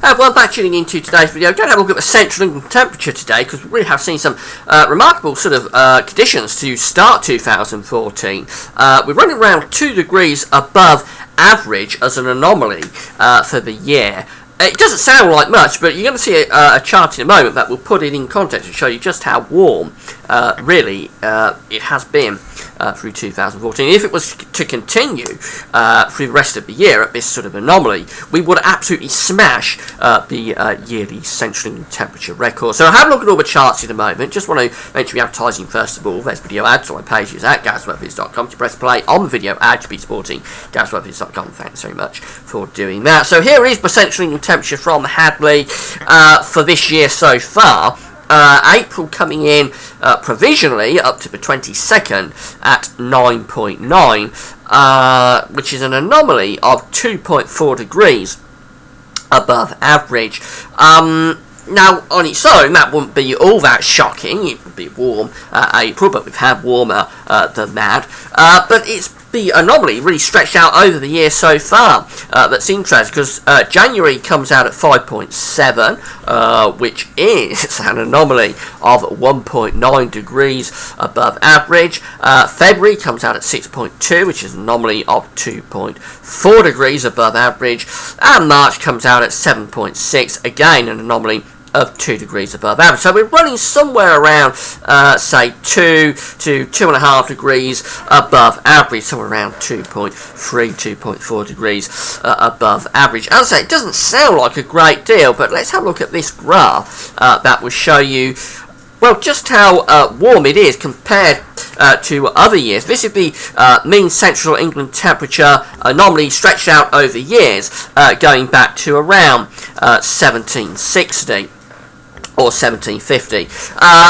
Well, back tuning into today's video, we're going to have a look at the Central England temperature today, because we really have seen some remarkable sort of conditions to start 2014. We're running around 2 degrees above average as an anomaly for the year. It doesn't sound like much, but you're going to see a chart in a moment that will put it in context and show you just how warm, really, it has been through 2014. If it was to continue through the rest of the year at this sort of anomaly, we would absolutely smash the yearly Central England temperature record. So have a look at all the charts in a moment. Just want to mention the advertising first of all. There's video ads on my pages at GarethWebVids.com. To press play on the video ad, to be supporting GarethWebVids.com. Thanks very much for doing that. So here is the Central England temperature from Hadley for this year so far. April coming in provisionally up to the 22nd at 9.9, which is an anomaly of 2.4 degrees above average. Now, on its own, that wouldn't be all that shocking. It would be warm April, but we've had warmer than that. But it's the anomaly really stretched out over the year so far. That's interesting, because January comes out at 5.7, which is an anomaly of 1.9 degrees above average. February comes out at 6.2, which is an anomaly of 2.4 degrees above average. And March comes out at 7.6, again an anomaly of 2 degrees above average. So we're running somewhere around, say, 2 to 2.5 degrees above average, somewhere around 2.3, 2.4 degrees above average. As I say, it doesn't sound like a great deal, but let's have a look at this graph that will show you, well, just how warm it is compared to other years. This is the mean Central England temperature anomaly stretched out over years, going back to around 1760. Or 1750.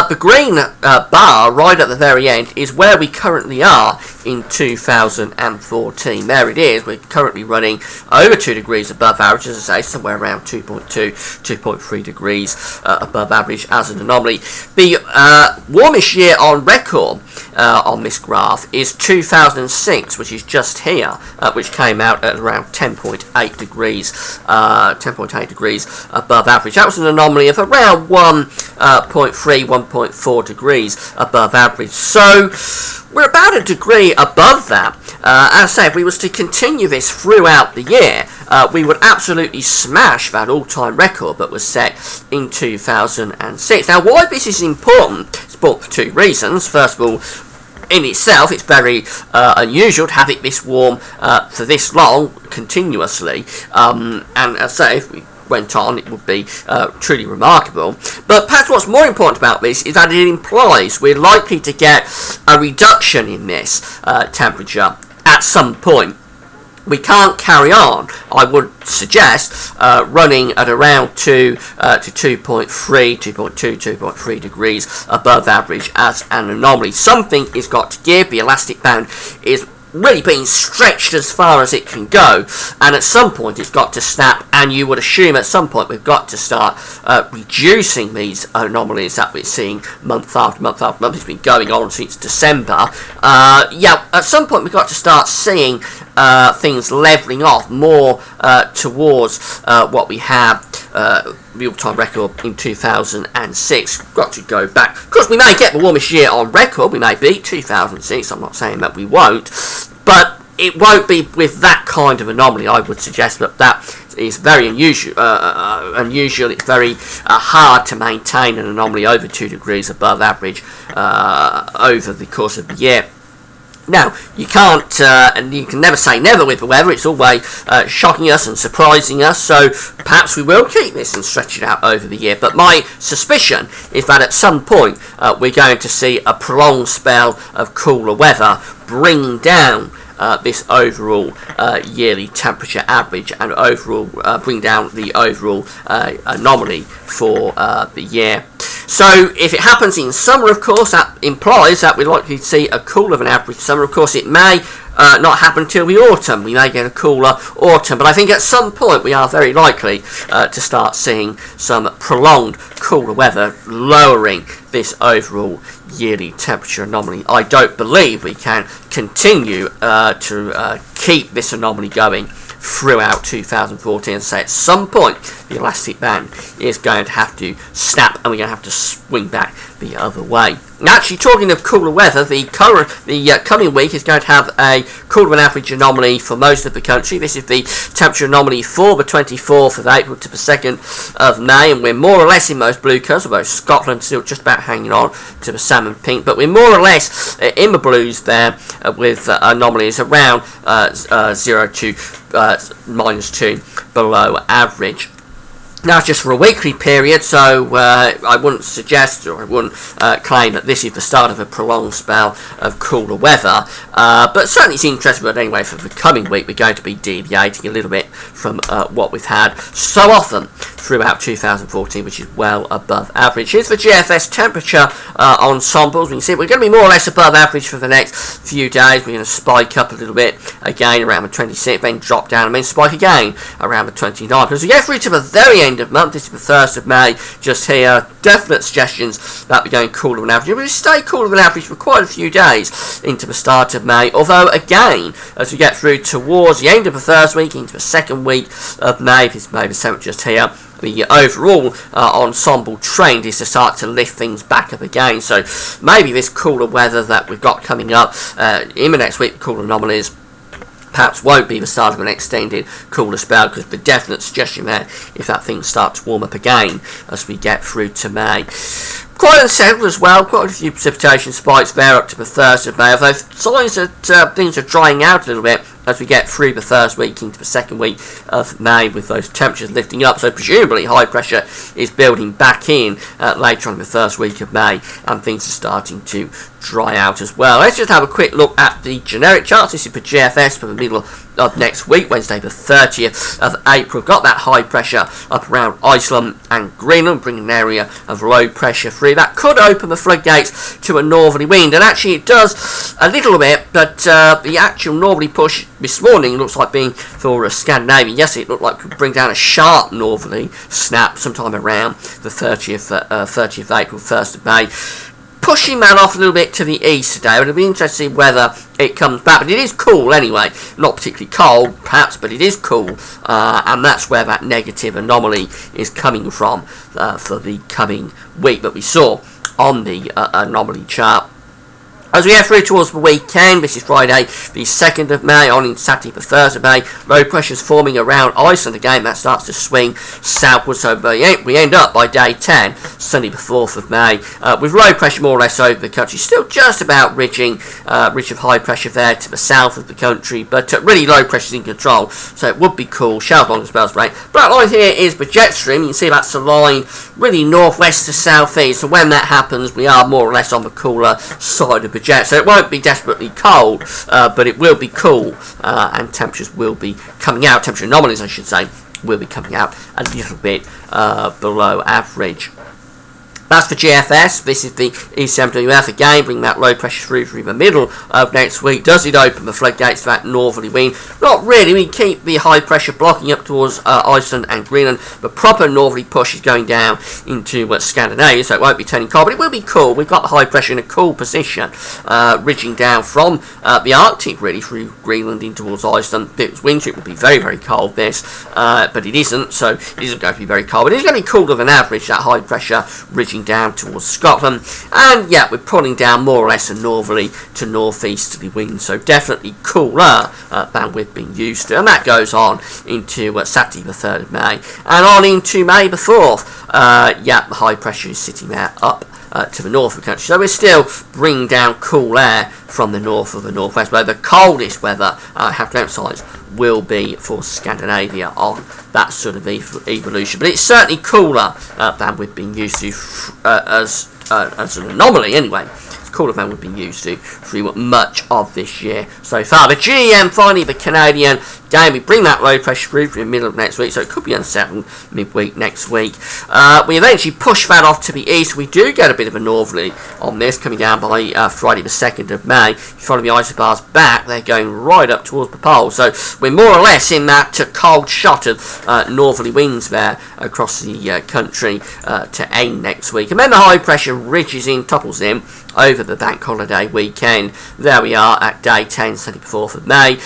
The green bar right at the very end is where we currently are in 2014. There it is. We're currently running over 2 degrees above average, as I say, somewhere around 2.2, 2.3 degrees above average as an anomaly. The warmest year on record on this graph is 2006, which is just here, which came out at around 10.8 degrees, 10.8 degrees above average. That was an anomaly of around 1.3, 1.4 degrees above average. So we're about a degree above that. As I say, if we was to continue this throughout the year, we would absolutely smash that all-time record that was set in 2006. Now, why this is important? It's important for 2 reasons. First of all, in itself, it's very unusual to have it this warm for this long continuously. And as I say, if we went on, it would be truly remarkable. But perhaps what's more important about this is that it implies we're likely to get a reduction in this temperature at some point. We can't carry on, I would suggest, running at around 2 to 2.3, 2.2, 2.3 degrees above average as an anomaly. Something is got to give. The elastic band is really being stretched as far as it can go, and at some point it's got to snap, and you would assume at some point we've got to start reducing these anomalies that we're seeing month after month after month. It's been going on since December. Yeah, at some point we've got to start seeing things levelling off more towards what we have the all-time record in 2006. Got to go back. Of course, we may get the warmest year on record. We may beat 2006. I'm not saying that we won't, but it won't be with that kind of anomaly. I would suggest that is very unusual. It's very hard to maintain an anomaly over 2 degrees above average over the course of the year. Now, you can't, and you can never say never with the weather. It's always shocking us and surprising us, so perhaps we will keep this and stretch it out over the year. But my suspicion is that at some point we're going to see a prolonged spell of cooler weather bringing down this overall yearly temperature average, and overall bring down the overall anomaly for the year. So if it happens in summer, of course, that implies that we're likely to see a cooler than average summer. Of course, it may not happen till the autumn. We may get a cooler autumn, but I think at some point we are very likely to start seeing some prolonged cooler weather lowering this overall yearly temperature anomaly. I don't believe we can continue to keep this anomaly going throughout 2014. So at some point, the elastic band is going to have to snap, and we're going to have to swing back the other way. Now, actually, talking of cooler weather, the coming week is going to have a cooler than average anomaly for most of the country. This is the temperature anomaly for the 24th of April to the 2nd of May, and we're more or less in most blue colours, although Scotland still just about hanging on to the salmon pink, but we're more or less in the blues there with anomalies around 0 to -2 below average. Now, it's just for a weekly period, so I wouldn't suggest, or I wouldn't claim that this is the start of a prolonged spell of cooler weather, but certainly it's interesting. But anyway, for the coming week, we're going to be deviating a little bit from what we've had so often throughout 2014, which is well above average. Here's the GFS temperature ensembles. We can see we're going to be more or less above average for the next few days. We're going to spike up a little bit again around the 26th, then drop down, and then spike again around the 29th. As we get through to the very end of month, this is the 1st of May, just here, definite suggestions that we're going cooler than average. We'll stay cooler than average for quite a few days into the start of May, although again, as we get through towards the end of the first week, into the second week of May, this is May the 7th just here, the overall ensemble trend is to start to lift things back up again. So maybe this cooler weather that we've got coming up in the next week, cooler anomalies, perhaps won't be the start of an extended cooler spell, because the definite suggestion there if that thing starts to warm up again as we get through to May. Quite unsettled as well, quite a few precipitation spikes there up to the 1st of May, although signs that things are drying out a little bit as we get through the first week into the second week of May, with those temperatures lifting up. So presumably high pressure is building back in later on in the first week of May, and things are starting to dry out as well. Let's just have a quick look at the generic charts. This is for GFS for the middle of next week, Wednesday the 30th of April. We've got that high pressure up around Iceland and Greenland, bringing an area of low pressure through. That could open the floodgates to a northerly wind, and actually it does a little bit, but the actual northerly push this morning looks like being for Scandinavia. Yes, it looked like it could bring down a sharp northerly snap sometime around the 30th of April, 1st of May. Pushing that off a little bit to the east today. It'll be interesting to see whether it comes back, but it is cool anyway. Not particularly cold, perhaps, but it is cool, and that's where that negative anomaly is coming from for the coming week that we saw on the anomaly chart. As we head through towards the weekend, this is Friday the 2nd of May, on in Saturday the 1st of May, low pressures forming around Iceland again. That starts to swing southwards, so we end up by day 10, Sunday the 4th of May, with low pressure more or less over the country, still just about ridging of high pressure there to the south of the country, but really low pressure in control, so it would be cool. Showers long spells of rain. Black line here is the jet stream. You can see that's a line really northwest to southeast, so when that happens, we are more or less on the cooler side of the jet, so it won't be desperately cold, but it will be cool, and temperatures will be coming out, temperature anomalies I should say, will be coming out a little bit below average. That's for GFS. This is the ECMWF again, bringing that low pressure through the middle of next week. Does it open the floodgates to that northerly wind? Not really. We keep the high pressure blocking up towards Iceland and Greenland. The proper northerly push is going down into Scandinavia, so it won't be turning cold, but it will be cool. We've got the high pressure in a cool position, ridging down from the Arctic really through Greenland in towards Iceland. If it was winter, it would be very, very cold, this, but it isn't, so it isn't going to be very cold. But it's going to be cooler than average, that high pressure ridging down towards Scotland, and yeah, we're pulling down more or less a northerly to northeasterly wind, so definitely cooler than we've been used to, and that goes on into Saturday the 3rd of May, and on into May the 4th. Yeah, the high pressure is sitting there up to the north of the country, so we're still bringing down cool air from the north of the northwest, where the coldest weather, I have to emphasise, will be for Scandinavia on that sort of evolution, but it's certainly cooler than we've been used to as an anomaly anyway. It's cooler than we've been used to through much of this year so far. The GEM, finally, the Canadian, again, we bring that low pressure through the middle of next week, so it could be unsettled midweek next week. We eventually push that off to the east. We do get a bit of a northerly on this, coming down by Friday the 2nd of May. If you follow the isobars back, they're going right up towards the pole, so we're more or less in that cold shot of northerly winds there across the country to end next week. And then the high pressure ridges in, topples in over the bank holiday weekend. There we are at day 10, 24th of May,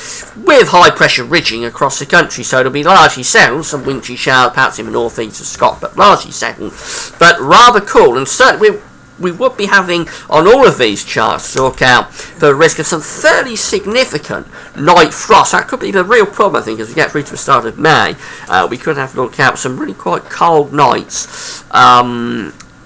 with high pressure ridging across the country, so it'll be largely settled, some wintry showers perhaps in the north east of Scotland, but largely settled, but rather cool, and certainly we would be having on all of these charts to look out for the risk of some fairly significant night frost. That could be the real problem, I think, as we get through to the start of May. We could have to look out for some really quite cold nights.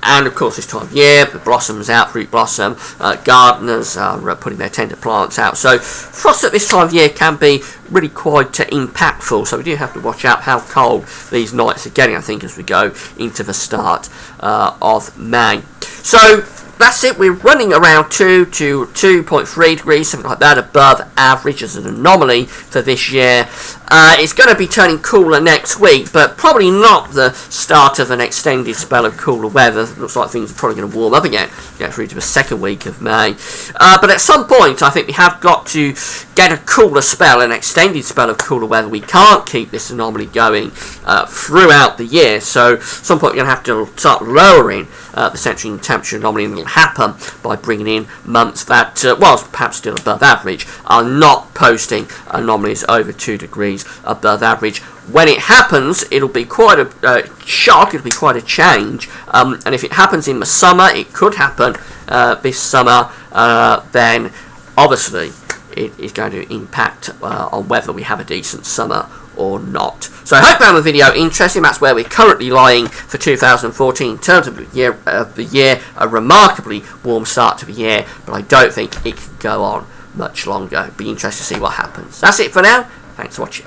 And of course, this time of year, the blossoms out, fruit blossom, gardeners are putting their tender plants out. So frost at this time of year can be really quite impactful. So we do have to watch out how cold these nights are getting, I think, as we go into the start of May. So that's it. We're running around 2 to 2.3 degrees, something like that, above average as an anomaly for this year. It's going to be turning cooler next week, but probably not the start of an extended spell of cooler weather. Looks like things are probably going to warm up again, get through to the second week of May. But at some point, I think we have got to get a cooler spell, an extended spell of cooler weather. We can't keep this anomaly going throughout the year, so at some point we're going to have to start lowering the central temperature anomaly, and it'll happen by bringing in months that, whilst perhaps still above average, are not posting anomalies over 2 degrees above average. When it happens, it'll be quite a shock, it'll be quite a change, and if it happens in the summer, it could happen this summer, then obviously it is going to impact on whether we have a decent summer or not. So I hope you found the video interesting. That's where we're currently lying for 2014 in terms of the year. A remarkably warm start to the year, but I don't think it can go on much longer. Be interested to see what happens. That's it for now. Thanks for watching.